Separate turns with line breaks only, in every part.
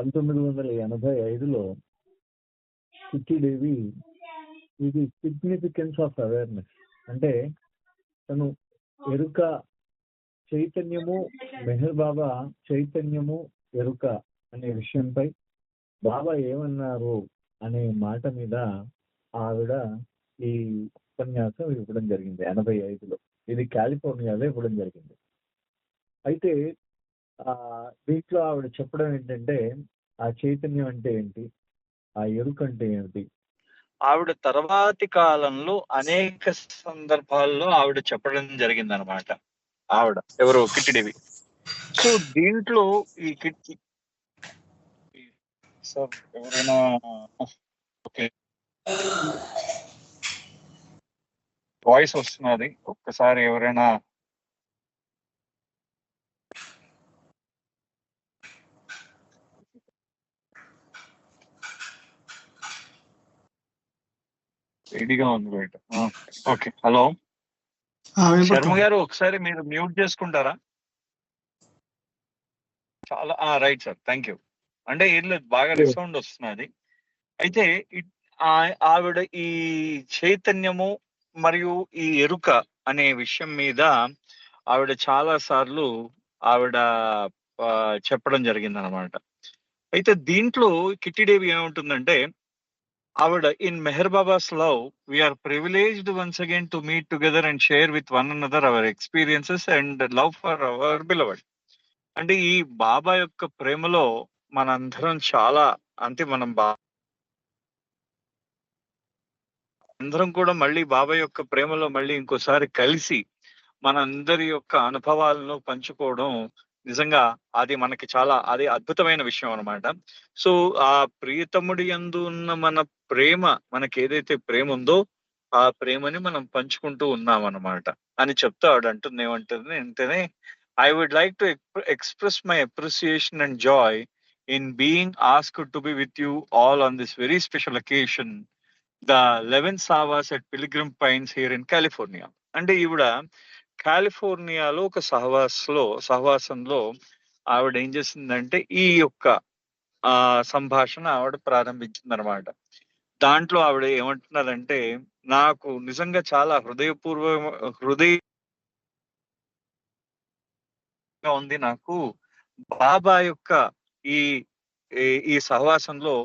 1985లో కిట్టీదేవి ఇది significance of awareness అంటే తను ఎరుక చైతన్యము, మెహర్ బాబా చైతన్యము ఎరుక అనే విషయంపై బాబా ఏమన్నారు అనే మాట మీద ఆవిడ ఈ ఉపన్యాసం ఇవ్వడం జరిగింది 85లో. ఇది కాలిఫోర్నియాలో ఇవ్వడం జరిగింది. అయితే దీంట్లో ఆవిడ చెప్పడం ఏంటంటే ఆ చైతన్యం అంటే ఏంటి, ఆ ఎరుక అంటే ఏమిటి.
ఆవిడ తర్వాతి కాలంలో అనేక సందర్భాల్లో ఆవిడ చెప్పడం జరిగింది అనమాట. ఆవిడ ఎవరు, కిట్టీదేవి. సో దీంట్లో ఈ కిట్టి సార్ ఎవరైనా ఓకే వాయిస్ వస్తున్నది, ఒక్కసారి ఎవరైనా రెడీగా ఉంది బయట. ఓకే, హలో శర్మ గారు, ఒకసారి మీరు మ్యూట్ చేసుకుంటారా? చాలా రైట్ సార్, థ్యాంక్ యూ. అంటే ఏం లేదు, బాగా రిసౌండ్ వస్తున్నది. అయితే ఆవిడ ఈ చైతన్యము మరియు ఈ ఎరుక అనే విషయం మీద ఆవిడ చాలా సార్లు ఆవిడ చెప్పడం జరిగింది అనమాట. అయితే దీంట్లో కిట్టీదేవి ఏముంటుందంటే, ఆవిడ in Meher babas love we are privileged once again to meet together and share with one another hour experiences and love for hour beloved. అంటే ఈ బాబా యొక్క ప్రేమలో మనందరం చాలా, అంటే మనం అందరం కూడా మళ్ళీ బాబా యొక్క ప్రేమలో మళ్ళీ ఇంకోసారి కలిసి మనందరి యొక్క అనుభవాలను పంచుకోవడం నిజంగా అది మనకి చాలా అద్భుతమైన విషయం అనమాట. సో ఆ ప్రియతముడి యందు ఉన్న మన ప్రేమ, మనకి ఏదైతే ప్రేమ ఉందో ఆ ప్రేమని మనం పంచుకుంటూ ఉన్నాం అనమాట అని చెప్తా ఆవిడ అంటుంది. ఏమంటుంది అంటేనే, I would like to express my appreciation and joy in being asked to be with you all on this very special occasion, the 11 Sahavas at Pilgrim Pines here in California. అంటే ఈవిడ కాలిఫోర్నియాలో ఒక సహవాసంలో ఆవిడ ఏం చేసిందంటే ఈ యొక్క సంభాషణ ఆవిడ ప్రారంభించింది అనమాట. దాంట్లో ఆవిడ ఏమంటున్నారంటే, నాకు నిజంగా చాలా హృదయంగా ఉంది, నాకు బాబా యొక్క ఈ సహవాసంలో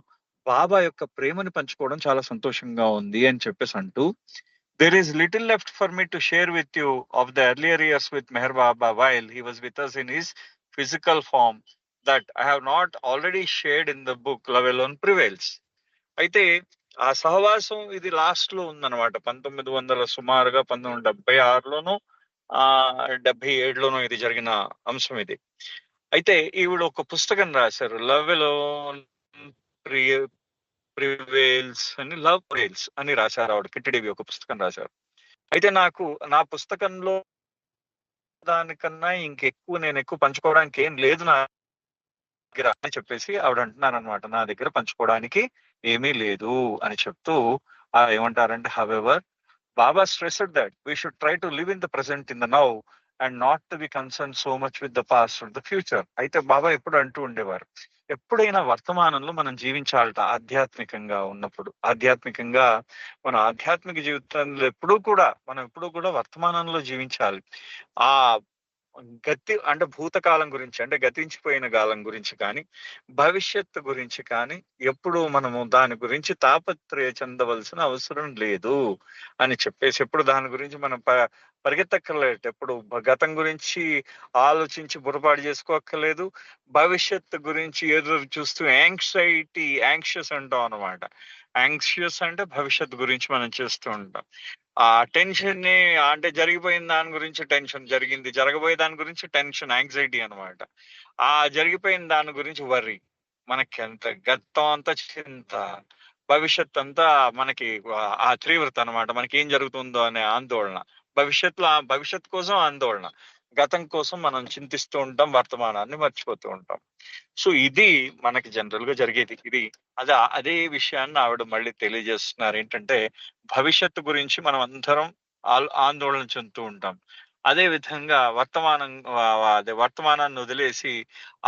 బాబా యొక్క ప్రేమని పంచుకోవడం చాలా సంతోషంగా ఉంది అని చెప్పేసి అంటూ, there is little left for me to share with you of the earlier years with Meher Baba while he was with us in his physical form that I have not already shared in the book Love Alone Prevails. అయితే ఆ సహవాసం ఇది last లో ఉందన్నమాట. 1976లోనూ 77లోనూ ఇది జరిగిన అంశం ఇది. అయితే ఈవిడ ఒక పుస్తకం రాశారు, లవ్ అలోన్ ప్రివేల్స్ అని, లవ్ ప్రివేల్స్ అని రాశారు ఆవిడ. కిట్టీదేవి ఒక పుస్తకం రాశారు. అయితే నాకు నా పుస్తకంలో దానికన్నా ఇంకెక్కువ నేను పంచుకోవడానికి ఏం లేదు నా దగ్గర అని చెప్పేసి ఆవిడ అంటున్నారు అనమాట. నా దగ్గర పంచుకోవడానికి ఏమీ లేదు అని చెప్తూ ఏమంటారంటే, however Baba stressed that we should try to live in the present in the now and not to be concern so much with the past and the future. అయితే బాబా ఎప్పుడు అంటూ ఉండేవారు, ఎప్పుడైనా వర్తమానంలో మనం జీవించాలట. ఆధ్యాత్మికంగా ఉన్నప్పుడు, ఆధ్యాత్మికంగా మన ఆధ్యాత్మిక జీవితంలో ఎప్పుడూ కూడా వర్తమానంలో జీవించాలి. ఆ అంటే భూతకాలం గురించి, అంటే గతించిపోయిన కాలం గురించి కానీ భవిష్యత్తు గురించి కానీ ఎప్పుడు మనము దాని గురించి తాపత్రయ చెందవలసిన అవసరం లేదు అని చెప్పేసి, ఎప్పుడు దాని గురించి మనం పరిగెత్తక్కర్లేదు, ఎప్పుడు గతం గురించి ఆలోచించి బుర్రపాటు చేసుకోక్కర్లేదు, భవిష్యత్తు గురించి ఎదురు చూస్తూ యాంగ్షియస్ అంటాం అనమాట. యాంగ్షియస్ అంటే భవిష్యత్తు గురించి మనం చేస్తూ ఉంటాం. ఆ టెన్షన్ ని, అంటే జరిగిపోయిన దాని గురించి టెన్షన్, జరగబోయే దాని గురించి టెన్షన్, యాంగ్జైటీ అనమాట. ఆ జరిగిపోయిన దాని గురించి వర్రీ, మనకి ఎంత గతం అంతా చింత, భవిష్యత్ అంతా మనకి ఆ తీవ్రత అనమాట. మనకి ఏం జరుగుతుందో అనే ఆందోళన, భవిష్యత్ కోసం ఆందోళన, గతం కోసం మనం చింతిస్తూ ఉంటాం, వర్తమానాన్ని మర్చిపోతూ ఉంటాం. సో ఇది మనకి జనరల్ గా జరిగేది. ఇది అదే విషయాన్ని ఆవిడ మళ్ళీ తెలియజేస్తున్నారు. ఏంటంటే భవిష్యత్తు గురించి మనం అందరం ఆందోళన చెందుతూ ఉంటాం. అదే విధంగా అదే వర్తమానాన్ని వదిలేసి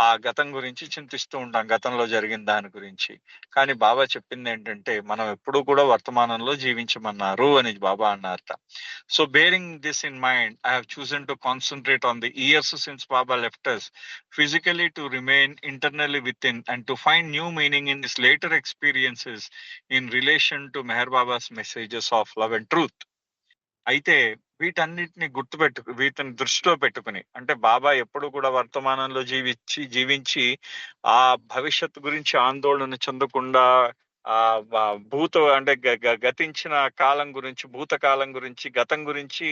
ఆ గతం గురించి చింతిస్తూ ఉంటాం, గతంలో జరిగిన దాని గురించి. కానీ బాబా చెప్పింది ఏంటంటే మనం ఎప్పుడూ కూడా వర్తమానంలో జీవించమన్నారు అని బాబా అన్నారట. So bearing this in mind, I have chosen to concentrate on the years since Baba left us physically to remain internally within and to find new meaning in his later experiences in relation to Meher Baba's messages of love and truth. అయితే వీటిని దృష్టిలో పెట్టుకుని, అంటే బాబా ఎప్పుడు కూడా వర్తమానంలో జీవించి ఆ భవిష్యత్తు గురించి ఆందోళన చెందకుండా, ఆ అంటే గతించిన కాలం గురించి, భూతకాలం గురించి, గతం గురించి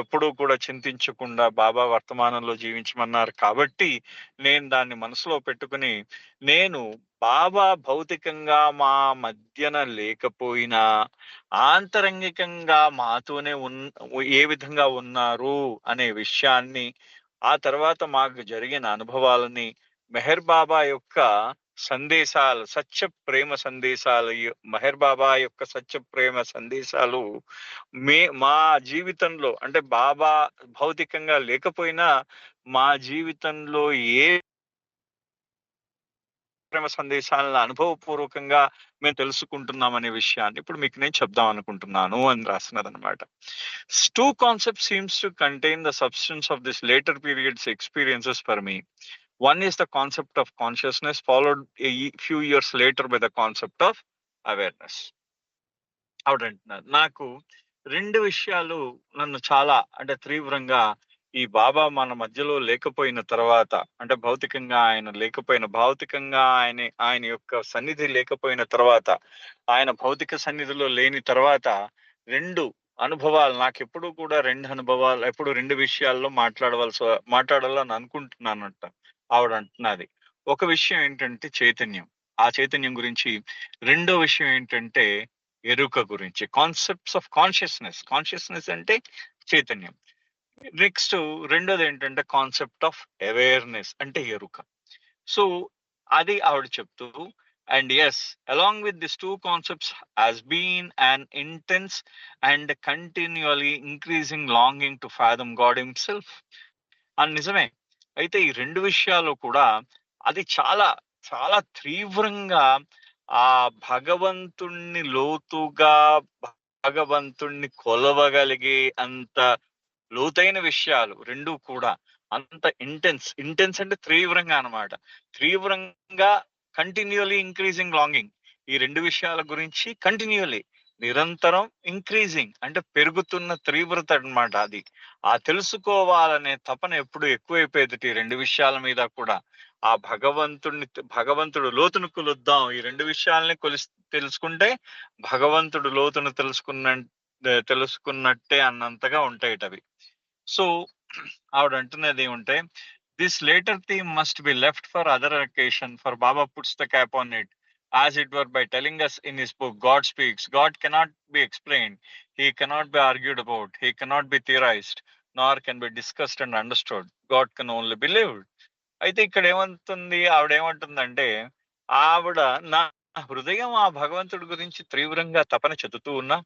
ఎప్పుడూ కూడా చింతించకుండా బాబా వర్తమానంలో జీవించమన్నారు. కాబట్టి నేను దాన్ని మనసులో పెట్టుకుని, నేను బాబా భౌతికంగా మా మధ్యన లేకపోయినా ఆంతరంగికంగా మాతోనే ఏ విధంగా ఉన్నారు అనే విషయాన్ని, ఆ తర్వాత మాకు జరిగిన అనుభవాలని, మెహర్ బాబా యొక్క మెహర్ బాబా యొక్క సత్య ప్రేమ సందేశాలు మా జీవితంలో, అంటే బాబా భౌతికంగా లేకపోయినా మా జీవితంలో ఏ ప్రేమ సందేశాలను అనుభవపూర్వకంగా మేము తెలుసుకుంటున్నాం అనే విషయాన్ని ఇప్పుడు మీకు నేను చెప్దాం అనుకుంటున్నాను అని రాస్తున్నదన్నమాట. Two concepts seems to contain the substance of this later period's experiences for me. One is the concept of consciousness, followed a few years later by the concept of awareness. ఆవిడంటున్నారు, నాకు రెండు విషయాలు నన్ను చాలా, అంటే తీవ్రంగా, ఈ బాబా మన మధ్యలో లేకపోయిన తర్వాత, అంటే భౌతికంగా ఆయన యొక్క సన్నిధి లేకపోయిన తర్వాత, ఆయన భౌతిక సన్నిధిలో లేని తర్వాత రెండు అనుభవాలు నాకు ఎప్పుడు కూడా, ఎప్పుడు రెండు విషయాల్లో మాట్లాడాలని అనుకుంటున్నానంట ఆవిడ అంటున్నది. ఒక విషయం ఏంటంటే చైతన్యం, ఆ చైతన్యం గురించి. రెండో విషయం ఏంటంటే ఎరుక గురించి, కాన్సెప్ట్స్ ఆఫ్ కాన్షియస్నెస్ అంటే చైతన్యం. నెక్స్ట్ రెండోది ఏంటంటే కాన్సెప్ట్ ఆఫ్ అవేర్నెస్ అంటే ఎరుక. సో అది ఆవిడ చెప్తూ, and yes, along with this two concepts has been an intense and continually increasing longing to fathom God himself. అని నిజమే. అయితే ఈ రెండు విషయాలు కూడా అది చాలా చాలా తీవ్రంగా ఆ భగవంతుణ్ణి లోతుగా, భగవంతుణ్ణి కొలవగలిగే అంత లోతైన విషయాలు రెండు కూడా. అంత ఇంటెన్స్ అంటే తీవ్రంగా అన్నమాట. తీవ్రంగా కంటిన్యూలీ ఇంక్రీజింగ్ లాంగింగ్, ఈ రెండు విషయాల గురించి కంటిన్యూలీ, నిరంతరం ఇంక్రీజింగ్ అంటే పెరుగుతున్న తీవ్రత అన్నమాట. అది ఆ తెలుసుకోవాలనే తపన ఎప్పుడు ఎక్కువైపోయేది ఈ రెండు విషయాల మీద కూడా. ఆ భగవంతుడు లోతును కొలుద్దాం, ఈ రెండు విషయాలని తెలుసుకుంటే భగవంతుడు లోతును తెలుసుకున్నట్టే అన్నంతగా ఉంటాయిటవి. సో ఆవిడ అంటున్నది ఏమంటే, this later theme must be left for other occasion, for Baba puts the cap on it as it were by telling us in his book, God speaks. God cannot be explained, he cannot be argued about, he cannot be theorized, nor can be discussed and understood. God can only be lived. అయితే ఇక్కడ ఆవిడ ఏమంటుందంటే, ఆవిడ నా హృదయం ఆ భగవంతుడి గురించి తీవ్రంగా తపన చెందుతూ ఉన్నా,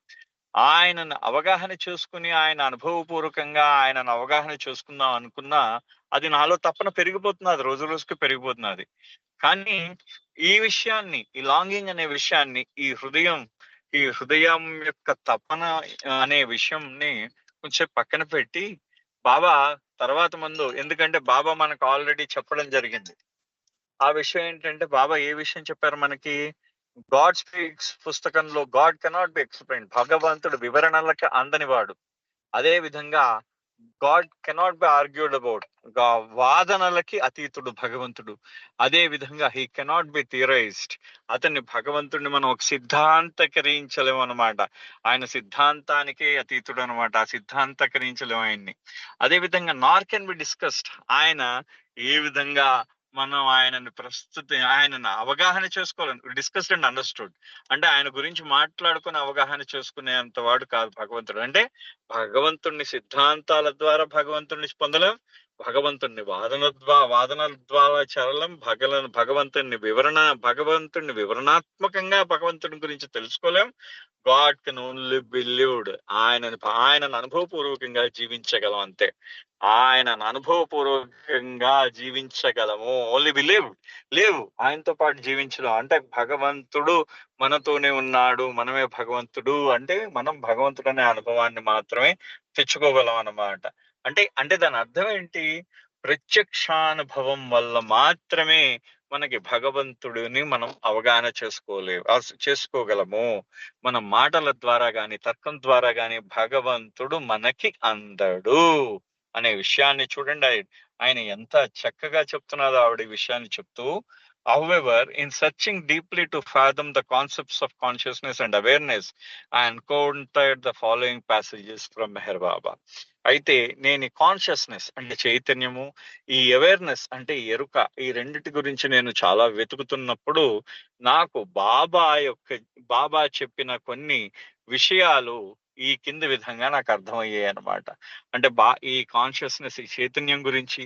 ఆయనను అవగాహన చేసుకుని, ఆయనను అవగాహన చేసుకుందాం అనుకున్నా, అది నాలో తపన పెరిగిపోతున్నది, రోజు రోజుకి పెరిగిపోతున్నది. కానీ ఈ విషయాన్ని, ఈ లాంగింగ్ అనే విషయాన్ని, ఈ హృదయం యొక్క తపన అనే విషయంని కొంచెం పక్కన పెట్టి, బాబా తర్వాత ఎందుకంటే బాబా మనకు ఆల్రెడీ చెప్పడం జరిగింది. ఆ విషయం ఏంటంటే, బాబా ఏ విషయం చెప్పారు మనకి? గాడ్ స్పీక్స్ పుస్తకంలో గాడ్ కెనాట్ బి ఎక్స్ప్లెయిన్, భగవంతుడు వివరణలకి అందని వాడు. అదే విధంగా God cannot be argued about, వాదనలకి అతీతుడు భగవంతుడు. అదే విధంగా హీ కెనాట్ బి థియరైజ్డ్, భగవంతుడిని మనం ఒక సిద్ధాంతకరించలేము అనమాట. ఆయన సిద్ధాంతానికే అతీతుడు అనమాట, ఆ సిద్ధాంతకరించలేము ఆయన్ని. అదే విధంగా నార్ కెన్ బి డిస్కస్డ్, ఆయన ఏ విధంగా మనం ఆయనను అవగాహన చేసుకోవాలని, డిస్కస్డ్ అండ్ అండర్స్టూడ్ అంటే ఆయన గురించి మాట్లాడుకుని అవగాహన చేసుకునేంత వాడు కాదు భగవంతుడు. అంటే భగవంతుడిని సిద్ధాంతాల ద్వారా భగవంతుడిని పొందలేం, భగవంతుణ్ణి వాదనల ద్వారా చరలం భగవంతుణ్ణి వివరణాత్మకంగా భగవంతుని గురించి తెలుసుకోలేం. God can only be lived. ఆయనను అనుభవపూర్వకంగా జీవించగలం అంతే. ఆయనను అనుభవపూర్వకంగా జీవించగలము. ఓన్లీ బి లేవు ఆయనతో పాటు జీవించడం అంటే భగవంతుడు మనతోనే ఉన్నాడు, మనమే భగవంతుడు అంటే మనం భగవంతుడు అనే అనుభవాన్ని మాత్రమే తెచ్చుకోగలం అన్నమాట. అంటే దాని అర్థం ఏంటి? ప్రత్యక్షానుభవం వల్ల మాత్రమే మనకి భగవంతుడిని మనం అవగాహన చేసుకోగలము. మన మాటల ద్వారా గాని తర్కం ద్వారా గాని భగవంతుడు మనకి అందడు అనే విషయాన్ని చూడండి. ఆయన ఎంత చక్కగా చెప్తున్నారో ఆవిడ ఈ విషయాన్ని చెప్తూ. However, in searching deeply to fathom the concepts of consciousness and awareness, I encountered the following passages from Meher Baba. అయితే నేను ఈ కాన్షియస్నెస్ అంటే చైతన్యము, ఈ అవేర్నెస్ అంటే ఎరుక, ఈ రెండిటి గురించి నేను చాలా వెతుకుతున్నప్పుడు నాకు బాబా చెప్పిన కొన్ని విషయాలు ఈ కింది విధంగా నాకు అర్థమయ్యాయి అనమాట. అంటే ఈ కాన్షియస్నెస్, ఈ చైతన్యం గురించి,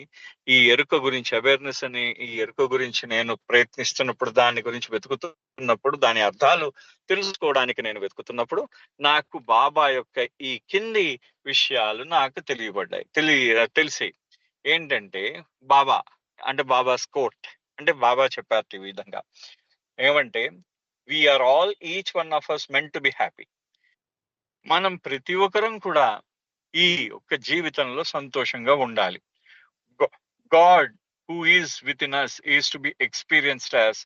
ఈ ఎరుక గురించి, అవేర్నెస్ అని ఈ ఎరుక గురించి నేను ప్రయత్నిస్తున్నప్పుడు, దాని గురించి వెతుకుతున్నప్పుడు, దాని అర్థాలు తెలుసుకోవడానికి నేను వెతుకుతున్నప్పుడు నాకు బాబా యొక్క ఈ కింది విషయాలు నాకు తెలిసి ఏంటంటే బాబాస్ కోట్ అంటే బాబా చెప్పారు ఈ విధంగా. ఏమంటే, we are all each one of us meant to be happy. మనం ప్రతి ఒక్కరం కూడా ఈ ఒక్క జీవితంలో సంతోషంగా ఉండాలి. God who is within us is to be experienced as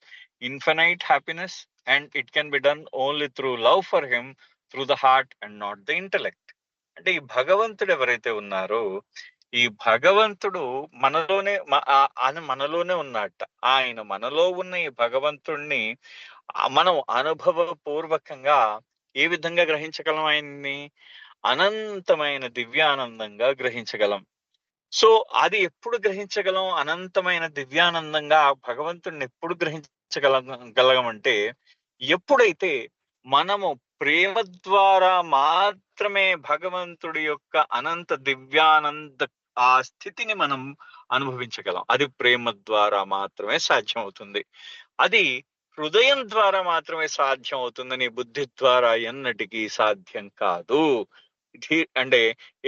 infinite happiness, and it can be done only through love for him, through the heart and not the intellect. అంటే ఈ భగవంతుడు ఎవరైతే ఉన్నారో, ఈ భగవంతుడు మనలోనే ఉన్నట్ట. ఆయన మనలో ఉన్న ఈ భగవంతుణ్ణి మనం అనుభవపూర్వకంగా ఏ విధంగా గ్రహించగలం? ఆయన్ని అనంతమైన దివ్యానందంగా గ్రహించగలం. సో అది ఎప్పుడు గ్రహించగలం? అనంతమైన దివ్యానందంగా భగవంతుడిని ఎప్పుడు గ్రహించగలగమంటే, ఎప్పుడైతే మనము ప్రేమ ద్వారా మాత్రమే భగవంతుడి యొక్క అనంత దివ్యానంద ఆ స్థితిని మనం అనుభవించగలం. అది ప్రేమ ద్వారా మాత్రమే సాధ్యం అవుతుంది. అది హృదయం ద్వారా మాత్రమే సాధ్యం అవుతుందని బుద్ధి ద్వారా ఎన్నటికీ సాధ్యం కాదు. అంటే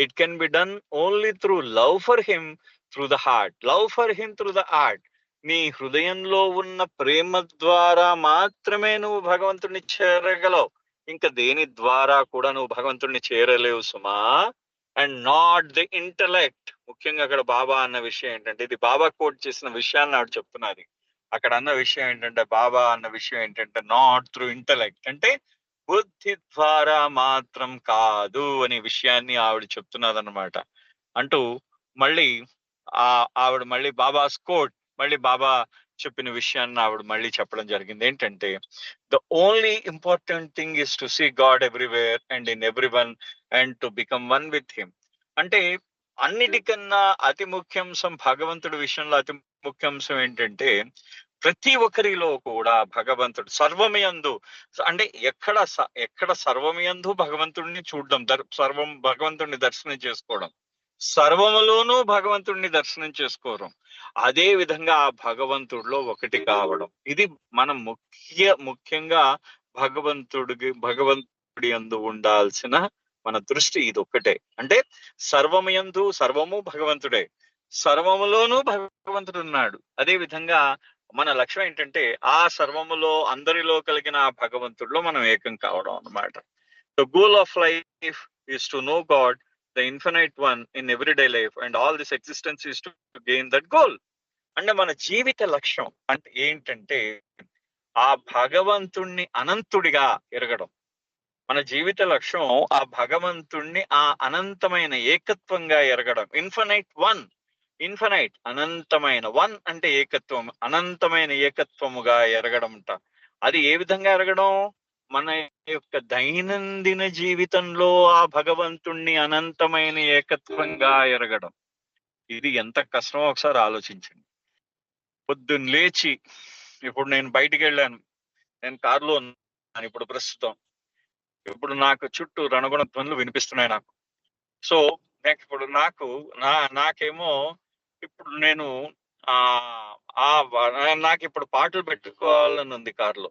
it can be done only through love for him through the heart, love for him through the heart. నీ హృదయంలో ఉన్న ప్రేమ ద్వారా మాత్రమే నువ్వు భగవంతుడిని చేరగలవు. ఇంకా దేని ద్వారా కూడా నువ్వు భగవంతుడిని చేరలేవు సుమా. And not the intellect. ముఖ్యంగా అక్కడ బాబా అన్న విషయం ఏంటంటే, ఇది బాబా కోట్ చేసిన విషయాన్ని ఆవిడ చెప్తున్నది. అక్కడ అన్న విషయం ఏంటంటే, బాబా అన్న విషయం ఏంటంటే, నాట్ త్రూ ఇంటలెక్ట్ అంటే బుద్ధి ద్వారా మాత్రం కాదు అనే విషయాన్ని ఆవిడ చెప్తున్నది అనమాట. అంటూ ఆవిడ మళ్ళీ బాబాస్ కోట్, మళ్ళీ బాబా చెప్పిన విషయాన్ని ఆవిడ మళ్ళీ చెప్పడం జరిగింది. ఏంటంటే, the only important thing is to see God everywhere and in everyone and to become one with him. అంటే అన్నిటికన్నా అతి ముఖ్యాంశం, భగవంతుడి విషయంలో అతి ముఖ్యాంశం ఏంటంటే, ప్రతి ఒక్కరిలో కూడా భగవంతుడు సర్వమయందు, అంటే ఎక్కడ సర్వమయందు భగవంతుడిని చూడడం, భగవంతుడిని దర్శనం చేసుకోవడం, సర్వములోనూ భగవంతుడిని దర్శనం చేసుకోవడం, అదే విధంగా ఆ భగవంతుడిలో ఒకటి కావడం. ఇది మనం ముఖ్యంగా భగవంతుడి యందు ఉండాల్సిన మన దృష్టి ఇది ఒక్కటే. అంటే సర్వమయందు సర్వము భగవంతుడే, సర్వములోనూ భగవంతుడు ఉన్నాడు. అదే విధంగా మన లక్ష్యం ఏంటంటే, ఆ సర్వములో అందరిలో కలిగిన ఆ భగవంతుడిలో మనం ఏకం కావడం అన్నమాట. The goal of life is to know God, the infinite one in everyday life, and all this existence is to gain that goal. అంటే మన జీవిత లక్ష్యం అంటే ఏంటంటే, ఆ భగవంతుణ్ణి అనంతుడిగా ఎరగడం. మన జీవిత లక్ష్యం ఆ భగవంతుణ్ణి ఆ అనంతమైన ఏకత్వంగా ఎరగడం. ఇన్ఫినైట్ అనంతమైన, వన్ అంటే ఏకత్వం, అనంతమైన ఏకత్వముగా ఎరగడంట. అది ఏ విధంగా ఎరగడం? మన యొక్క దైనందిన జీవితంలో ఆ భగవంతుణ్ణి అనంతమైన ఏకత్వంగా ఎరగడం. ఇది ఎంత కష్టమో ఒకసారి ఆలోచించండి. పొద్దున్న లేచి, ఇప్పుడు నేను బయటికి వెళ్ళాను, నేను కారులో ఉన్నాను ఇప్పుడు ప్రస్తుతం. ఇప్పుడు నాకు చుట్టూ రణగుణ ధ్వనులు వినిపిస్తున్నాయి నాకు. సో ఇప్పుడు నాకేమో ఇప్పుడు నేను ఆ నాకు ఇప్పుడు పాటలు పెట్టుకోవాలని ఉంది కారులో.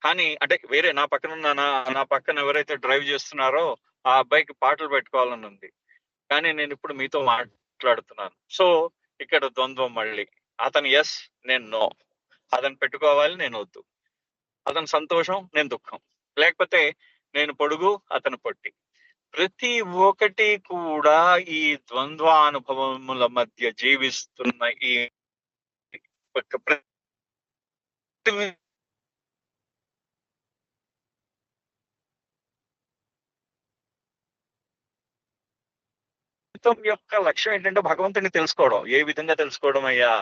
కానీ అంటే వేరే నా పక్కన ఉన్న నా పక్కన ఎవరైతే డ్రైవ్ చేస్తున్నారో ఆ అబ్బాయికి పాటలు పెట్టుకోవాలని ఉంది. కానీ నేను ఇప్పుడు మీతో మాట్లాడుతున్నాను. సో ఇక్కడ ద్వంద్వం మళ్ళీ. అతను ఎస్, నేను నో. అతను పెట్టుకోవాలి, నేను వద్దు. అతని సంతోషం, నేను దుఃఖం. లేకపోతే నేను పొడుగు, అతను పొట్టి. ప్రతి ఒక్కటి కూడా ఈ ద్వంద్వానుభవముల మధ్య జీవిస్తున్న ఈ ప్రతి జీవితం యొక్క లక్ష్యం ఏంటంటే భగవంతుని తెలుసుకోవడం. ఏ విధంగా తెలుసుకోవడం అయ్యా?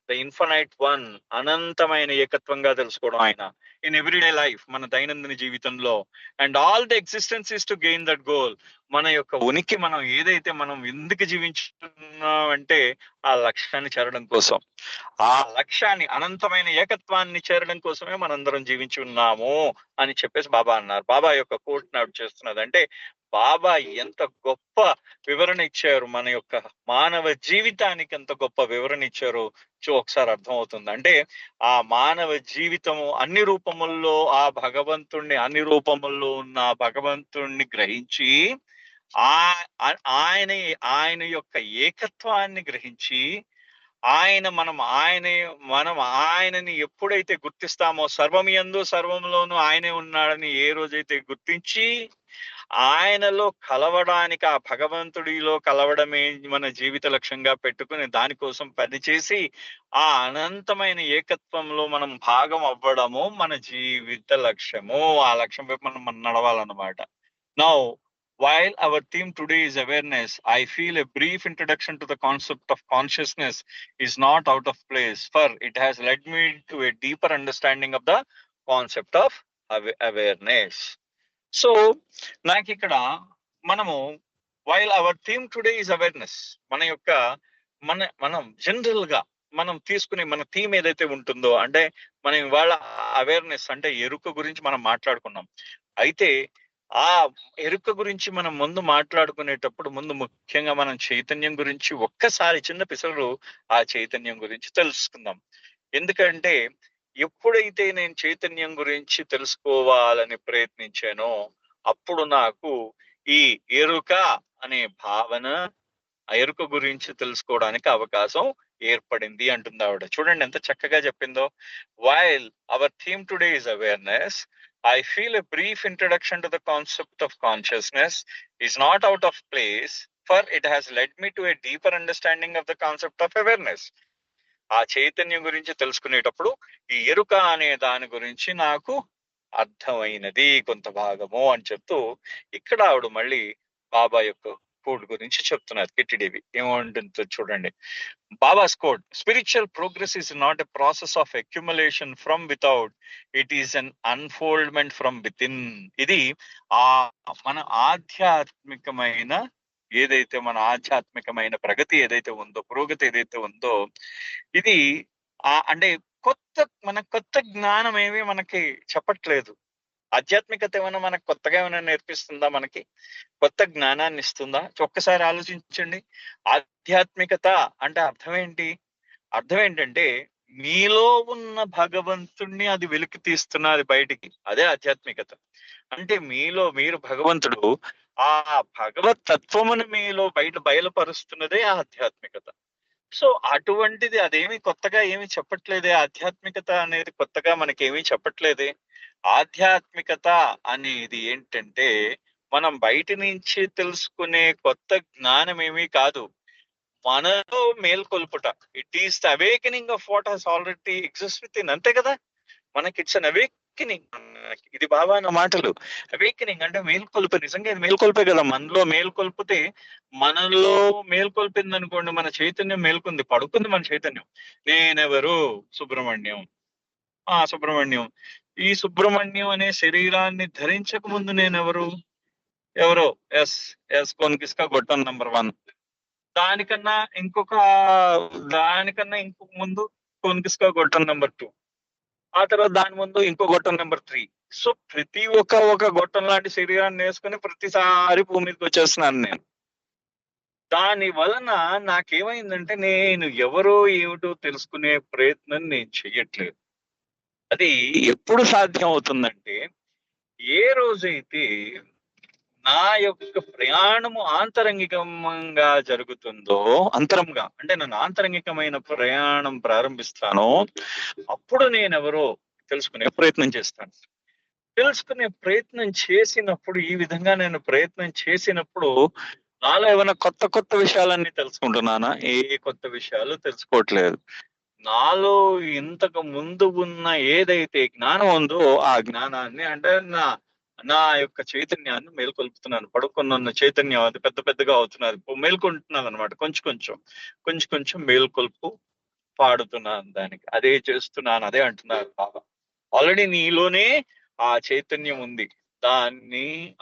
ద ఇన్ఫనైట్ వన్, అనంతమైన ఏకత్వంగా తెలుసుకోవడం ఆయన ఇన్ ఎవ్రీడే లైఫ్, మన దైనందిన జీవితంలో. And all the existence is to gain that goal. మన యొక్క ఉనికి, మనం ఏదైతే మనం ఎందుకు జీవించుతున్నాం అంటే ఆ లక్ష్యాన్ని చేరడం కోసం. ఆ లక్ష్యాన్ని, అనంతమైన ఏకత్వాన్ని చేరడం కోసమే మనందరం జీవించి ఉన్నాము అని చెప్పేసి బాబా అన్నారు. బాబా యొక్క కోట్ నాడు చేస్తున్నది అంటే బాబా ఎంత గొప్ప వివరణ ఇచ్చారు, మన యొక్క మానవ జీవితానికి ఎంత గొప్ప వివరణ ఇచ్చారు ఒకసారి అర్థం అవుతుంది. అంటే ఆ మానవ జీవితము అన్ని రూపముల్లో ఆ భగవంతుణ్ణి, అన్ని రూపముల్లో ఉన్న భగవంతుణ్ణి గ్రహించి ఆయన ఆయన యొక్క ఏకత్వాన్ని గ్రహించి మనం ఆయనని ఎప్పుడైతే గుర్తిస్తామో, సర్వమియందు సర్వంలోనూ ఆయనే ఉన్నాడని ఏ రోజైతే గుర్తించి ఆయనలో కలవడానికి, ఆ భగవంతుడిలో కలవడమే మన జీవిత లక్ష్యంగా పెట్టుకుని దానికోసం పనిచేసి ఆ అనంతమైన ఏకత్వంలో మనం భాగం అవ్వడము మన జీవిత లక్ష్యము. ఆ లక్ష్యం వైపు మనం నడవాలన్నమాట. Now while our theme today is awareness, I feel a brief introduction to the concept of consciousness is not out of place, for it has led me to a deeper understanding of the concept of awareness. So నాకు ఇక్కడ మనము while our theme today is awareness, మన యొక్క మనం general గా మనం తీసుకునే మన థీమ్ ఏదైతే ఉంటుందో, అంటే మనం ఇవాళ అవేర్నెస్ అంటే ఎరుక గురించి మనం మాట్లాడుకున్నాం. అయితే ఆ ఎరుక గురించి మనం ముందు మాట్లాడుకునేటప్పుడు ముందు ముఖ్యంగా మనం చైతన్యం గురించి ఒక్కసారి చిన్న పిసరు ఆ చైతన్యం గురించి తెలుసుకుందాం. ఎందుకంటే ఎప్పుడైతే నేను చైతన్యం గురించి తెలుసుకోవాలని ప్రయత్నించానో అప్పుడు నాకు ఈ ఎరుక అనే భావన, ఆ ఎరుక గురించి తెలుసుకోవడానికి అవకాశం ఏర్పడింది అంటుంది ఆవిడ. చూడండి ఎంత చక్కగా చెప్పిందో. While our theme today is awareness, I feel a brief introduction to the concept of consciousness is not out of place, for it has led me to a deeper understanding of the concept of awareness. ఆ చైతన్యం గురించి తెలుసుకునేటప్పుడు ఈ ఎరుక అనే దాని గురించి నాకు అర్థమైనది కొంత భాగము అని చెప్తూ ఇక్కడ ఆవిడ మళ్ళీ బాబా యొక్క కోడ్ గురించి చెప్తున్నారు. కిట్టిడివి ఏమంటుందో చూడండి. Babas code: spiritual progress is not a process of accumulation from without, it is an unfoldment from within. ఇది మన ఆధ్యాత్మికమైన ప్రగతి ఏదైతే ఉందో, పురోగతి ఏదైతే ఉందో, ఇది అంటే కొత్త జ్ఞానం ఏమీ మనకి చెప్పట్లేదు. ఆధ్యాత్మికత ఏమైనా మనకు కొత్తగా ఏమైనా నేర్పిస్తుందా? మనకి కొత్త జ్ఞానాన్ని ఇస్తుందా? ఒక్కసారి ఆలోచించండి. ఆధ్యాత్మికత అంటే అర్థం ఏంటంటే మీలో ఉన్న భగవంతుణ్ణి అది వెలికి తీస్తున్నది బయటికి. అదే ఆధ్యాత్మికత. అంటే మీరు భగవంతుడు, ఆ భగవత్ తత్వమును మీలో బయలుపరుస్తున్నదే ఆధ్యాత్మికత. సో అటువంటిది అదేమి కొత్తగా ఏమి చెప్పట్లేదే. ఆధ్యాత్మికత అనేది కొత్తగా మనకేమీ చెప్పట్లేదే. ఆధ్యాత్మికత అనేది ఏంటంటే మనం బయట నుంచి తెలుసుకునే కొత్త జ్ఞానం ఏమీ కాదు, మనలో మేల్కొల్పుట. It is the awakening of what has already exist within. అంతే కదా, మనకి ఇట్స్ అన్ అవేకనింగ్. ఇది బాబా అన్న మాటలు. అవేకనింగ్ అంటే మేల్కొల్పే. నిజంగా ఇది మేల్కొల్పే కదా. మనలో మేల్కొల్పితే, మనలో మేల్కొల్పింది అనుకోండి, మన చైతన్యం మేల్కొంది, పడుకుంది మన చైతన్యం. నేనెవరు? సుబ్రహ్మణ్యం. సుబ్రహ్మణ్యం. ఈ సుబ్రహ్మణ్యం అనే శరీరాన్ని ధరించక ముందు నేనెవరు? ఎవరో ఎస్ కొన్కిస్కా గొట్టం నంబర్ 1. దానికన్నా ఇంకొక ముందు కొన్కిస్కా గొట్టం నంబర్ 2. ఆ తర్వాత దాని ముందు ఇంకో గొట్టం నెంబర్ 3. సో ప్రతి ఒక గొట్టం లాంటి శరీరాన్ని వేసుకుని ప్రతిసారి భూమి మీదకి వచ్చేస్తున్నాను నేను. దాని వలన నాకేమైందంటే నేను ఎవరో ఏమిటో తెలుసుకునే ప్రయత్నం నేను చెయ్యట్లేదు. అది ఎప్పుడు సాధ్యం అవుతుందంటే ఏ రోజైతే నా యొక్క ప్రయాణము ఆంతరంగికంగా జరుగుతుందో, అంతరంగా అంటే నన్ను ఆంతరంగికమైన ప్రయాణం ప్రారంభిస్తానో అప్పుడు నేనెవరో తెలుసుకునే ప్రయత్నం చేస్తాను. తెలుసుకునే ప్రయత్నం చేసినప్పుడు ఈ విధంగా నేను ప్రయత్నం చేసినప్పుడు నాలో ఏమైనా కొత్త కొత్త విషయాలన్నీ తెలుసుకుంటున్నానా? ఏ కొత్త విషయాలు తెలుసుకోవట్లేదు. నాలో ఇంతకు ముందు ఉన్న ఏదైతే జ్ఞానం ఉందో ఆ జ్ఞానాన్ని అంటే నా యొక్క చైతన్యాన్ని మేల్కొల్పుతున్నాను. పడుకున్న చైతన్యం అది పెద్ద పెద్దగా అవుతున్నది. మేల్కొంటున్నాను అనమాట. కొంచెం కొంచెం కొంచెం కొంచెం మేల్కొల్పు పాడుతున్నాను దానికి. అదే చేస్తున్నాను. అదే అంటున్నారు బాబా. ఆల్రెడీ నీలోనే ఆ చైతన్యం ఉంది.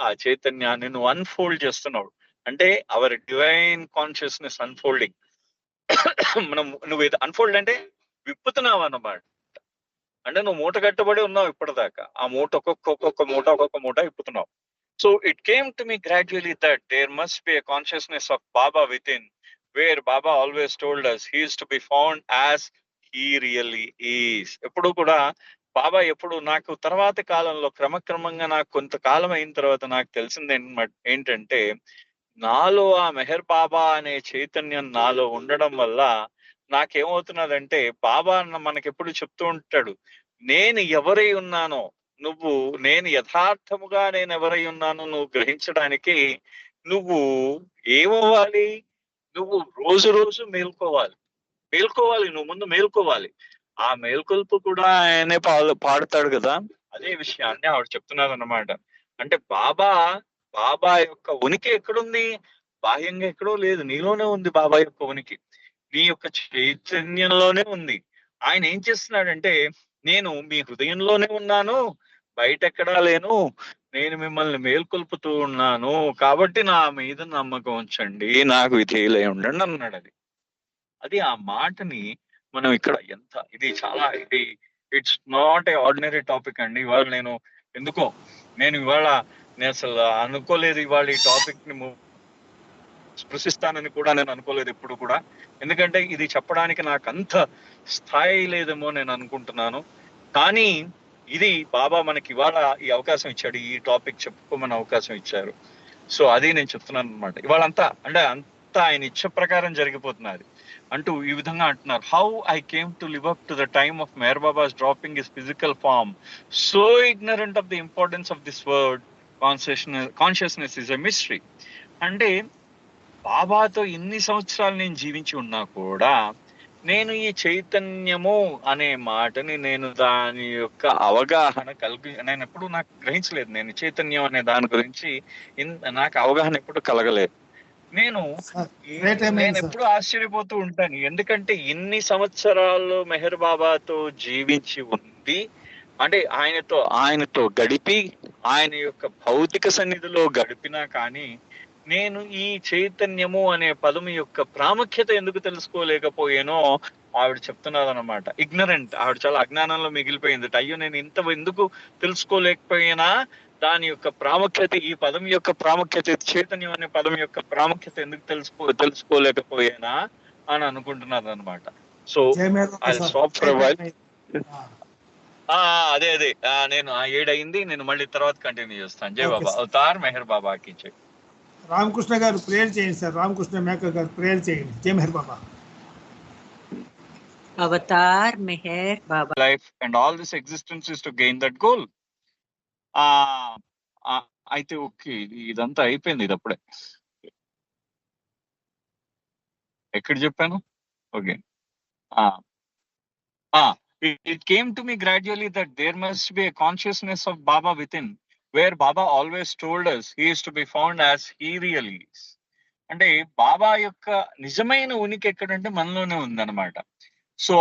ఆ చైతన్యాన్ని నువ్వు అన్‌ఫోల్డ్ చేస్తున్నావు. అంటే అవర్ డివైన్ కాన్షియస్‌నెస్ అన్‌ఫోల్డింగ్. నువ్వేదో అన్‌ఫోల్డ్ అంటే విప్పుతున్నావన్నమాట. అంటే నువ్వు మూట కట్టుబడి ఉన్నావు ఇప్పటిదాకా. ఆ మూట ఒక్కొక్క మూట విప్పుతున్నావు. So it came to me gradually that there must be a consciousness of Baba within, where Baba always told us he is to be found as he really is. ఎప్పుడు కూడా బాబా ఎప్పుడు నాకు తర్వాతి కాలంలో క్రమక్రమంగా నాకు కొంతకాలం అయిన తర్వాత నాకు తెలిసింది ఏంటంటే నాలో ఆ మెహర్ బాబా అనే చైతన్యం నాలో ఉండడం వల్ల నాకేమవుతున్నదంటే బాబా మనకెప్పుడు చెప్తూ ఉంటాడు, నేను ఎవరై ఉన్నానో నువ్వు నేను యథార్థముగా నేను ఎవరై ఉన్నానో నువ్వు గ్రహించడానికి నువ్వు ఏమవ్వాలి? నువ్వు రోజు రోజు మేల్కోవాలి నువ్వు ముందు మేల్కోవాలి. ఆ మేల్కొల్పు కూడా ఆయనే పాడుతాడు కదా. అదే విషయాన్ని ఆవిడ చెప్తున్నారు అన్నమాట. అంటే బాబా యొక్క ఉనికి ఎక్కడుంది? బాహ్యంగా ఎక్కడో లేదు, నీలోనే ఉంది బాబా యొక్క ఉనికి. నీ యొక్క చైతన్యంలోనే ఉంది. ఆయన ఏం చేస్తున్నాడంటే నేను మీ హృదయంలోనే ఉన్నాను, బయటెక్కడా లేను, నేను మిమ్మల్ని మేల్కొల్పుతూ ఉన్నాను, కాబట్టి నా మీద నమ్మకం ఉంచండి, నాకు విధేయులై ఉండండి అన్నాడు. అది ఆ మాటని మనం ఇక్కడ ఇది చాలా it's not a ordinary topic అండి. ఇవాళ నేను అసలు అనుకోలేదు ఇవాళ ఈ టాపిక్ ని స్పృశిస్తానని కూడా నేను అనుకోలేదు ఎప్పుడు కూడా. ఎందుకంటే ఇది చెప్పడానికి నాకు అంత స్థాయి లేదేమో నేను అనుకుంటున్నాను. కానీ ఇది బాబా మనకి ఇవాళ ఈ అవకాశం ఇచ్చాడు, ఈ టాపిక్ చెప్పుకోమని అవకాశం ఇచ్చారు. సో అది నేను చెప్తున్నాను అనమాట. ఇవాళ అంతా ఆయన ఇచ్చ ప్రకారం జరిగిపోతున్నది అంటూ ఈ విధంగా అంటున్నారు. How I came to live up to the time of Meher Baba's dropping his physical form, so ignorant of the importance of this word consciousness is a mystery. అంటే బాబాతో ఇన్ని సంవత్సరాలు నేను జీవించి ఉన్నా కూడా నేను ఈ చైతన్యము అనే మాటని నేను దాని యొక్క అవగాహన నేను ఎప్పుడు నాకు గ్రహించలేదు. నేను చైతన్యం అనే దాని గురించి నాకు అవగాహన ఎప్పుడు కలగలేదు. నేను ఎప్పుడు ఆశ్చర్యపోతూ ఉంటాను. ఎందుకంటే ఇన్ని సంవత్సరాలు మెహర్ బాబాతో జీవించి ఉంది, అంటే ఆయనతో గడిపి ఆయన యొక్క భౌతిక సన్నిధిలో గడిపినా కానీ నేను ఈ చైతన్యము అనే పదము యొక్క ప్రాముఖ్యత ఎందుకు తెలుసుకోలేకపోయానో ఆవిడ చెప్తున్నారు అనమాట. ఇగ్నరెంట్, ఆవిడ చాలా అజ్ఞానంలో మిగిలిపోయింది. అయ్యో నేను ఎందుకు తెలుసుకోలేకపోయినా దాని యొక్క ప్రాముఖ్యత, ఈ పదం యొక్క ప్రాముఖ్యత, చైతన్యం అనే పదం యొక్క ప్రాముఖ్యత ఎందుకు తెలుసుకోలేకపోయానా అని అనుకుంటున్నారు అనమాట. So I stop for while. అదే నేను 7 అయింది, నేను మళ్ళీ తర్వాత కంటిన్యూ చేస్తాను. జై బాబా, అవతార్ మెహర్ బాబాకి జై.
రామకృష్ణ గారు ప్రేయర్ చేయండి సార్. రామకృష్ణ మేక గారు ప్రేయర్ చేయండి. Jai Meher Baba.
Avatar Meher Baba.
Life and all this existence is to gain that goal. అయితే ఓకే, ఇదంతా అయిపోయింది. ఇది అప్పుడే ఎక్కడ చెప్పాను? Okay. It came to me gradually that there must be a consciousness of Baba within, where Baba always told us he is to be found as he really is. అంటే బాబా యొక్క నిజమైన ఉనికి ఎక్కడంటే మనలోనే ఉందన్నమాట. సో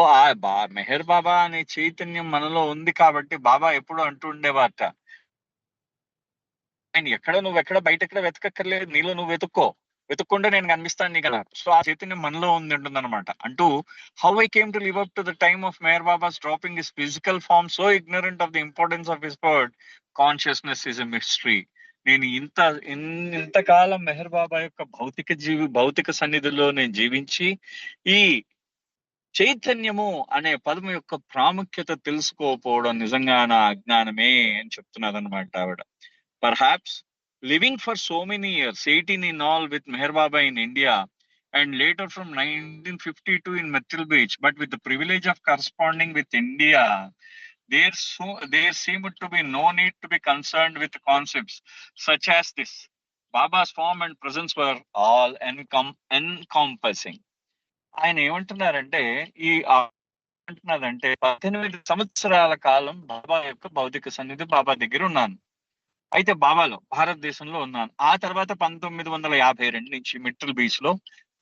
మెహర్ బాబా అనే చైతన్యం మనలో ఉంది కాబట్టి బాబా ఎప్పుడు అంటూ ఉండేవారట, ఆయన నువ్వెక్కడ బయట వెతకక్కర్లేదు, నీలో నువ్వు వెతుక్కుంటే నేను కనిపిస్తాను నీకు అన్నారు. సో ఆ చైతన్యం మనలో ఉంటుంది అనమాట. అంటూ how I came to live up to the time of Meher Baba's dropping his physical form, so ignorant of the importance of his word consciousness is a mystery. నేను ఇంతకాలం మెహర్ బాబా యొక్క భౌతిక సన్నిధిలో నేను జీవించి ఈ చైతన్యము అనే పదం యొక్క ప్రాముఖ్యత తెలుసుకోకపోవడం నిజంగా నా అజ్ఞానమే అని చెప్తున్నది అనమాట ఆవిడ. Perhaps living for so many years 18 in all with Meher Baba in India and later from 1952 in Myrtle Beach, but with the privilege of corresponding with India, there seemed to be no need to be concerned with concepts such as this. Baba's form and presence were all encompassing. ఆయన ఏమంటున్నారంటే అంటున్నదంటే 18 సంవత్సరాల కాలం బాబా యొక్క భౌతిక సన్నిధి బాబా దగ్గర ఉన్నాను. అయితే బాబాలో భారతదేశంలో ఉన్నాను. ఆ తర్వాత 1952 నుంచి మిట్టల్ బీచ్ లో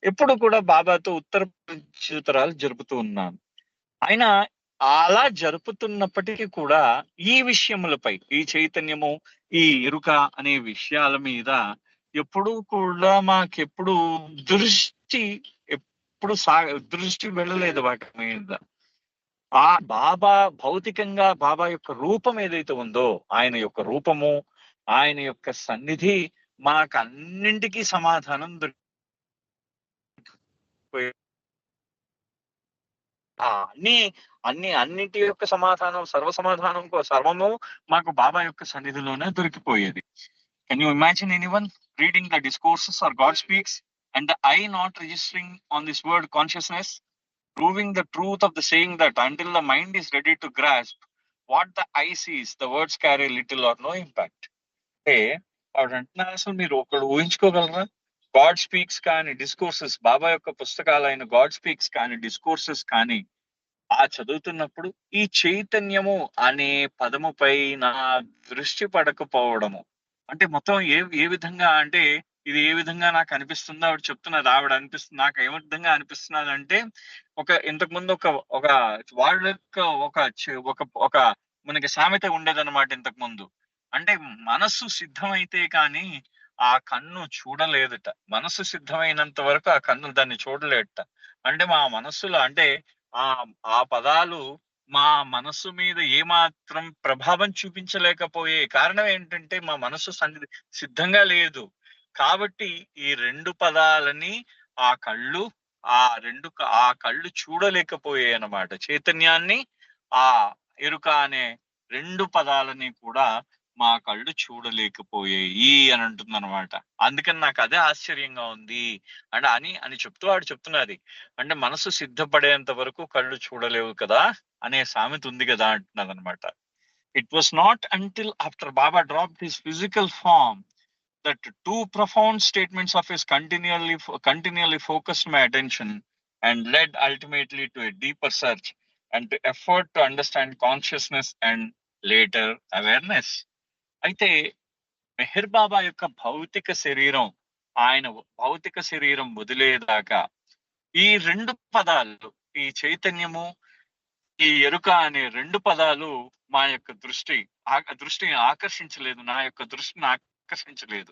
ఎప్పుడు కూడా బాబాతో ఉత్తర పరిచయాలు జరుపుతూ ఉన్నాను. ఆయన అలా జరుపుతున్నప్పటికీ కూడా ఈ విషయములపై, ఈ చైతన్యము, ఈ ఎరుక అనే విషయాల మీద ఎప్పుడు కూడా మాకెప్పుడు దృష్టి వెళ్ళలేదు వాటి మీద. ఆ బాబా భౌతికంగా బాబా యొక్క రూపం ఏదైతే ఉందో, ఆయన యొక్క రూపము, ఆయన యొక్క సన్నిధి మాకన్నింటికీ సమాధానం అన్నింటి యొక్క సమాధానం, సర్వము మాకు బాబా యొక్క సన్నిధిలోనే దొరికిపోయేది. Can you imagine anyone reading the discourses or God speaks and the I not registering on this word consciousness, proving the truth of the saying that until the mind is ready to grasp what the eye sees, the words carry little or no impact. అంటే వాడంటున్నారు, అసలు మీరు ఒకడు ఊహించుకోగలరా? God speaks కానీ discourses, బాబా యొక్క పుస్తకాలైన God speaks కానీ discourses కానీ ఆ చదువుతున్నప్పుడు ఈ చైతన్యము అనే పదముపై నా దృష్టి పడకపోవడము, అంటే మొత్తం ఏ విధంగా అంటే ఇది ఏ విధంగా నాకు అనిపిస్తుందో ఆవిడ చెప్తున్నది. అనిపిస్తుంది, నాకు ఏ విధంగా అనిపిస్తున్నది అంటే ఇంతకు ముందు ఒక వాళ్ళ ఒక మనకి సామెత ఉండేదన్నమాట ఇంతకు ముందు. అంటే మనస్సు సిద్ధమైతే కానీ ఆ కన్ను చూడలేదట. మనస్సు సిద్ధమైనంత వరకు ఆ కన్ను దాన్ని చూడలేదట. అంటే మా మనస్సులో అంటే ఆ పదాలు మా మనస్సు మీద ఏమాత్రం ప్రభావం చూపించలేకపోయే కారణం ఏంటంటే మా మనస్సు సిద్ధంగా లేదు. కాబట్టి ఈ రెండు పదాలని ఆ కళ్ళు చూడలేకపోయాయి అన్నమాట. చైతన్యాన్ని, ఆ ఎరుక అనే రెండు పదాలని కూడా మా కళ్ళు చూడలేకపోయాయి అని అంటుంది అనమాట. అందుకని నాకు అదే ఆశ్చర్యంగా ఉంది అని చెప్తున్నది. అంటే మనసు సిద్ధపడేంత వరకు కళ్ళు చూడలేవు కదా అనే సామెత ఉంది కదా అంటున్నది అనమాట. It was not until after Baba dropped his physical form that two profound statements of his continually focused my attention and led ultimately to a deeper search and to effort to understand consciousness and later awareness. అయితే మెహర్ బాబా యొక్క ఆయన భౌతిక శరీరం వదిలేదాకా ఈ రెండు పదాలు, ఈ చైతన్యము, ఈ ఎరుక అనే రెండు పదాలు మా యొక్క దృష్టిని ఆకర్షించలేదు, నా యొక్క దృష్టిని ఆకర్షించలేదు.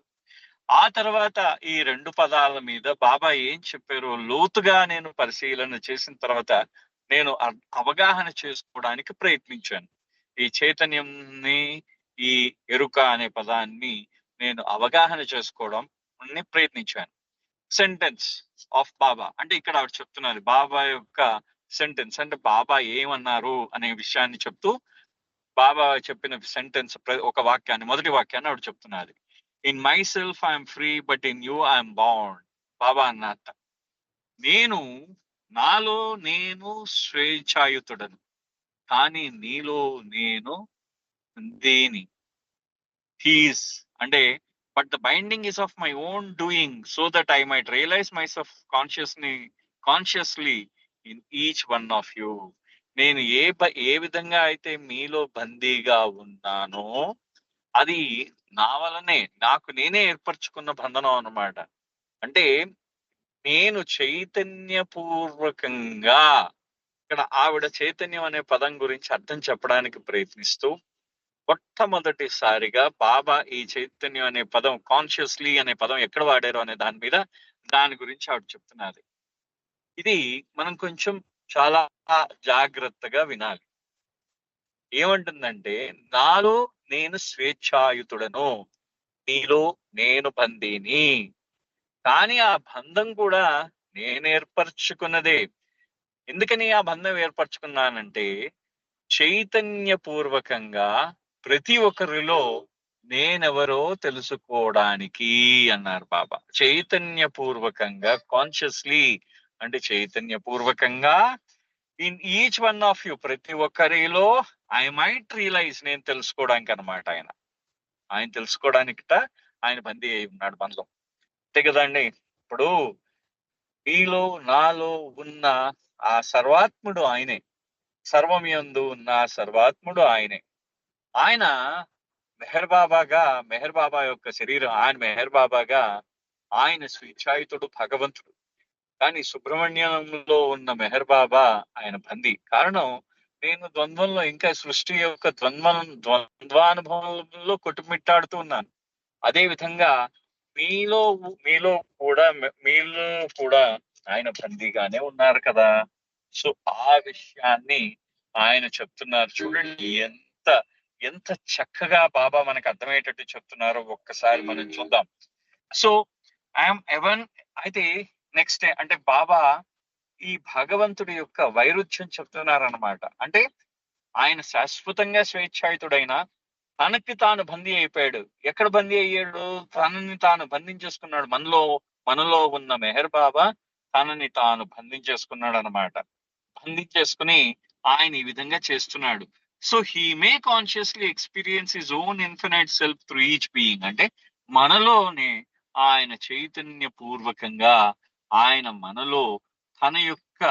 ఆ తర్వాత ఈ రెండు పదాల మీద బాబా ఏం చెప్పారో లోతుగా నేను పరిశీలన చేసిన తర్వాత నేను అవగాహన చేసుకోవడానికి ప్రయత్నించాను. ఈ చైతన్యంని, ఈ ఎరుక అనే పదాన్ని నేను అవగాహన చేసుకోవడం ప్రయత్నించాను. సెంటెన్స్ ఆఫ్ బాబా అంటే ఇక్కడ ఆవిడ చెప్తున్నారు, బాబా యొక్క సెంటెన్స్ అంటే బాబా ఏమన్నారు అనే విషయాన్ని చెప్తూ బాబా చెప్పిన సెంటెన్స్ ఒక వాక్యాన్ని, మొదటి వాక్యాన్ని ఆవిడ చెప్తున్నది. In myself I am free but in you I am bound. Baba అన్నట్ట, నాలో నేను స్వేచ్ఛాయుతుడను, కానీ నీలో నేను దేని. హీస్ అంటే but the binding is of my own doing so that I might realise my self consciously in each one of you. నేను ఏ విధంగా అయితే మీలో బందీగా ఉన్నానో అది నా వలనే, నాకు నేనే ఏర్పరచుకున్న బంధనం అన్నమాట. అంటే నేను చైతన్యపూర్వకంగా, ఇక్కడ ఆవిడ చైతన్యం అనే పదం గురించి అర్థం చెప్పడానికి ప్రయత్నిస్తూ మొట్టమొదటిసారిగా బాబా ఈ చైతన్యం అనే పదం, కాన్షియస్లీ అనే పదం ఎక్కడ వాడారు అనే దాని గురించి ఆవిడ చెప్తున్నది. ఇది మనం కొంచెం చాలా జాగ్రత్తగా వినాలి. ఏమంటుందంటే, నాలో నేను స్వేచ్ఛాయుతుడను. నీలో నేను బందీని, కానీ ఆ బంధం కూడా నేను ఏర్పరచుకున్నదే. ఎందుకని ఆ బంధం ఏర్పరచుకున్నానంటే చైతన్యపూర్వకంగా ప్రతి ఒక్కరిలో నేనెవరో తెలుసుకోవడానికి అన్నారు బాబా. చైతన్యపూర్వకంగా, కాన్షియస్లీ అంటే చైతన్యపూర్వకంగా in each one of you, ప్రతి ఒక్కరిలో ఐ మైట్ రియలైజ్, నేను తెలుసుకోవడానికి అనమాట. ఆయన తెలుసుకోవడానికిట ఆయన బందీ అయి ఉన్నాడు బంధం. అంతే కదండి. ఇప్పుడు మీలో నాలో ఉన్న ఆ సర్వాత్ముడు ఆయనే, సర్వమియందు ఉన్న సర్వాత్ముడు ఆయనే. ఆయన మెహర్ బాబా యొక్క శరీరం, ఆయన మెహర్ బాబాగా ఆయన స్వేచ్ఛాయుతుడు భగవంతుడు. కానీ సుబ్రహ్మణ్యంలో ఉన్న మెహర్ బాబా ఆయన బందీ. కారణం, నేను ద్వంద్వంలో, ఇంకా సృష్టి యొక్క ద్వంద్వానుభవంలో కొట్టుమిట్టాడుతూ ఉన్నాను. అదే విధంగా మీలో మీలో కూడా ఆయన బందీగానే ఉన్నారు కదా. సో ఆ విషయాన్ని ఆయన చెప్తున్నారు. చూడండి ఎంత ఎంత చక్కగా బాబా మనకు అర్థమయ్యేటట్టు చెప్తున్నారో ఒక్కసారి మనం చూద్దాం. సో ఐఎమ్ ఎవన్, అయితే నెక్స్ట్ అంటే బాబా ఈ భగవంతుడి యొక్క వైరుధ్యం చెప్తున్నారన్నమాట. అంటే ఆయన శాశ్వతంగా స్వేచ్ఛాయుతుడైన తనకి తాను బందీ అయిపోయాడు. ఎక్కడ బందీ అయ్యాడు? తనని తాను బంధించేసుకున్నాడు. మనలో ఉన్న మెహర్ బాబా తనని తాను బంధించేసుకున్నాడు అనమాట. బంధించేసుకుని ఆయన ఈ విధంగా చేస్తున్నాడు. So he may consciously experience his own infinite self through each being. అంటే మనలోనే ఆయన చైతన్య పూర్వకంగా ఆయన మనలో తన యొక్క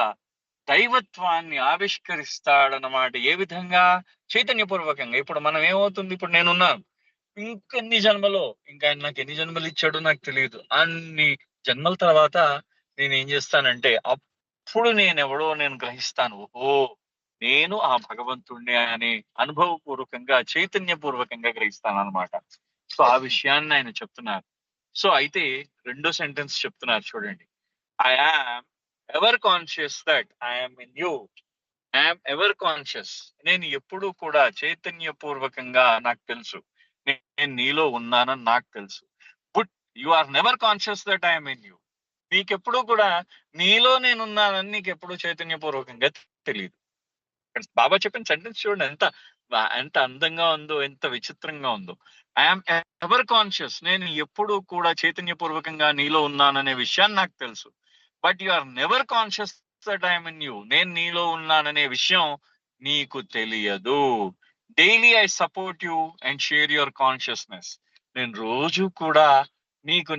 దైవత్వాన్ని ఆవిష్కరిస్తాడనమాట. ఏ విధంగా? చైతన్యపూర్వకంగా. ఇప్పుడు మనం ఏమవుతుంది, ఇప్పుడు నేనున్నాను, ఇంకెన్ని జన్మలో, ఇంకా ఆయన నాకు ఎన్ని జన్మలు ఇచ్చాడో నాకు తెలియదు. అన్ని జన్మల తర్వాత నేను ఏం చేస్తానంటే అప్పుడు నేనెవడో నేను గ్రహిస్తాను. ఓహో, నేను ఆ భగవంతుణ్ణి అనే అనుభవపూర్వకంగా, చైతన్యపూర్వకంగా గ్రహిస్తాను అనమాట. సో ఆ విషయాన్ని ఆయన చెప్తున్నారు. సో అయితే రెండో సెంటెన్స్ చెప్తున్నారు చూడండి. I am ever conscious that I am in you. I'm ever conscious, నేను ఎప్పుడూ కూడా చైతన్యపూర్వకంగా నాకు తెలుసు నేను నీలో ఉన్నానని నాకు తెలుసు. But you are never conscious that I'm in you. నీకెప్పుడు కూడా నీలో నేనున్నానని నీకు ఎప్పుడు చైతన్యపూర్వకంగా తెలియదు. బాబా చెప్పిన సెంటెన్స్ చూడండి ఎంత ఎంత అందంగా ఉందో, ఎంత విచిత్రంగా ఉందో. ఐఎమ్ ఎవర్ కాన్షియస్, నేను ఎప్పుడు కూడా చైతన్యపూర్వకంగా నీలో ఉన్నాననే విషయాన్ని నాకు తెలుసు. But you are never conscious that I'm in you. నేను నీలో ఉన్నాననే విషయం నీకు తెలియదు. Daily I support you and share your consciousness. నేను రోజు కూడా నీకు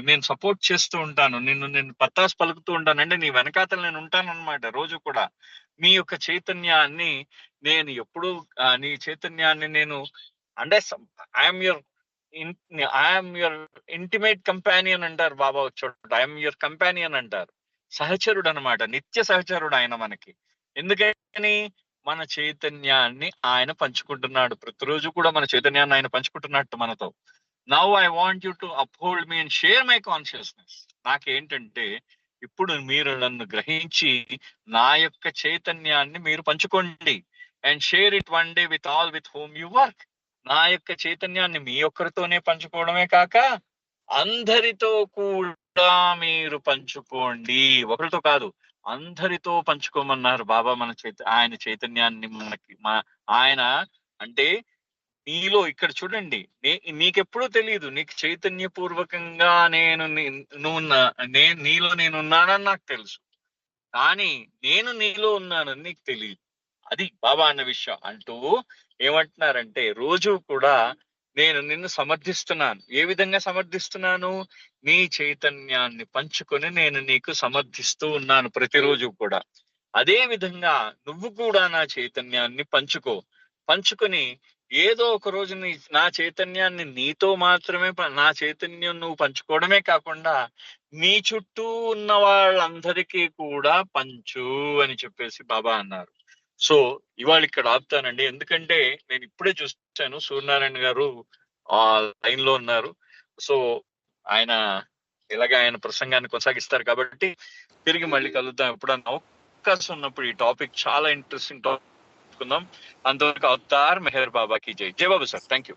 నేను సపోర్ట్ చేస్తూ ఉంటాను, నేను పత్తాస్ పలుకుతూ ఉంటాను. అంటే నీ వెనకాతలు నేను ఉంటాను అనమాట. రోజు కూడా నీ యొక్క చైతన్యాన్ని నేను ఎప్పుడు నీ చైతన్యాన్ని నేను అంటే ఐఎమ్ యువర్ ఇంటిమేట్ కంపానియన్ అంటారు బాబా చోట. ఐఎమ్ యువర్ కంపానియన్ అంటారు. సహచరుడు అనమాట, నిత్య సహచరుడు ఆయన మనకి. ఎందుకని? మన చైతన్యాన్ని ఆయన పంచుకుంటున్నాడు. ప్రతిరోజు కూడా మన చైతన్యాన్ని ఆయన పంచుకుంటున్నట్టు మనతో. Now I want you to uphold me and share my consciousness. నాకేంటంటే ఇప్పుడు మీరు నన్ను గ్రహించి నా యొక్క చైతన్యాన్ని మీరు పంచుకోండి. And share it one day with all with whom you work. నా యొక్క చైతన్యాన్ని మీ ఒక్కరితోనే పంచుకోవడమే కాక అందరితో కూడా మీరు పంచుకోండి. ఒకరితో కాదు, అందరితో పంచుకోమన్నారు బాబా. ఆయన చైతన్యాన్ని మనకి ఆయన అంటే నీలో ఇక్కడ చూడండి, నీకెప్పుడూ తెలియదు, నీకు చైతన్యపూర్వకంగా నేను నీలో నేనున్నానని నాకు తెలుసు. కానీ నేను నీలో ఉన్నానని నీకు తెలియదు. అది బాబా అన్న విషయం. అంటూ ఏమంటున్నారంటే రోజు కూడా నేను నిన్ను సమర్థిస్తున్నాను. ఏ విధంగా సమర్థిస్తున్నాను? నీ చైతన్యాన్ని పంచుకొని నేను నీకు సమర్థిస్తూ ఉన్నాను ప్రతిరోజు కూడా. అదే విధంగా నువ్వు కూడా నా చైతన్యాన్ని పంచుకొని ఏదో ఒక రోజు నా చైతన్యాన్ని నీతో మాత్రమే, నా చైతన్యం నువ్వు పంచుకోవడమే కాకుండా నీ చుట్టూ ఉన్న వాళ్ళందరికీ కూడా పంచు అని చెప్పేసి బాబా అన్నారు. సో ఇవాళ ఇక్కడ ఆపుతానండి. ఎందుకంటే నేను ఇప్పుడే చూస్తాను సూర్యనారాయణ గారు లైన్ లో ఉన్నారు. సో ఆయన ప్రసంగాన్ని కొనసాగిస్తారు కాబట్టి తిరిగి మళ్ళీ కలుద్దాం ఎప్పుడన్నా అవకాశం ఉన్నప్పుడు. ఈ టాపిక్ చాలా ఇంట్రెస్టింగ్ టాపిక్. అంతవరకు అవతార్ మెహర్ బాబా కి జై. జై బాబు సార్. Thank you.